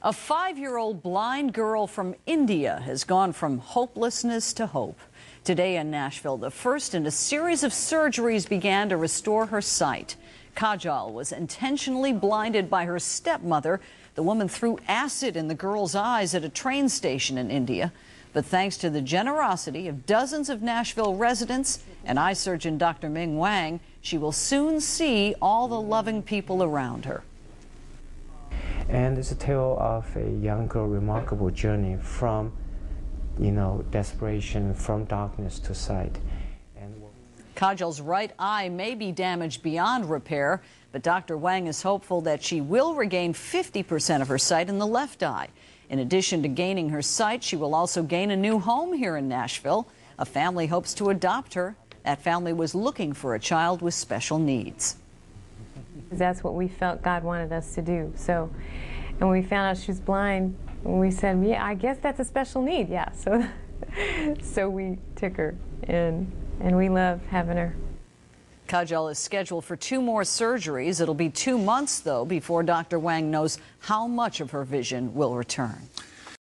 A 5-year-old blind girl from India has gone from hopelessness to hope. Today in Nashville, the first in a series of surgeries began to restore her sight. Kajal was intentionally blinded by her stepmother. The woman threw acid in the girl's eyes at a train station in India. But thanks to the generosity of dozens of Nashville residents and eye surgeon Dr. Ming Wang, she will soon see all the loving people around her. And it's a tale of a young girl's remarkable journey from, desperation, from darkness to sight. Kajal's right eye may be damaged beyond repair, but Dr. Wang is hopeful that she will regain 50% of her sight in the left eye. In addition to gaining her sight, she will also gain a new home here in Nashville. A family hopes to adopt her. That family was looking for a child with special needs. That's what we felt God wanted us to do. So, and when we found out she was blind, we said, yeah, I guess that's a special need, yeah. So we took her in, and we love having her. Kajal is scheduled for 2 more surgeries. It'll be 2 months, though, before Dr. Wang knows how much of her vision will return.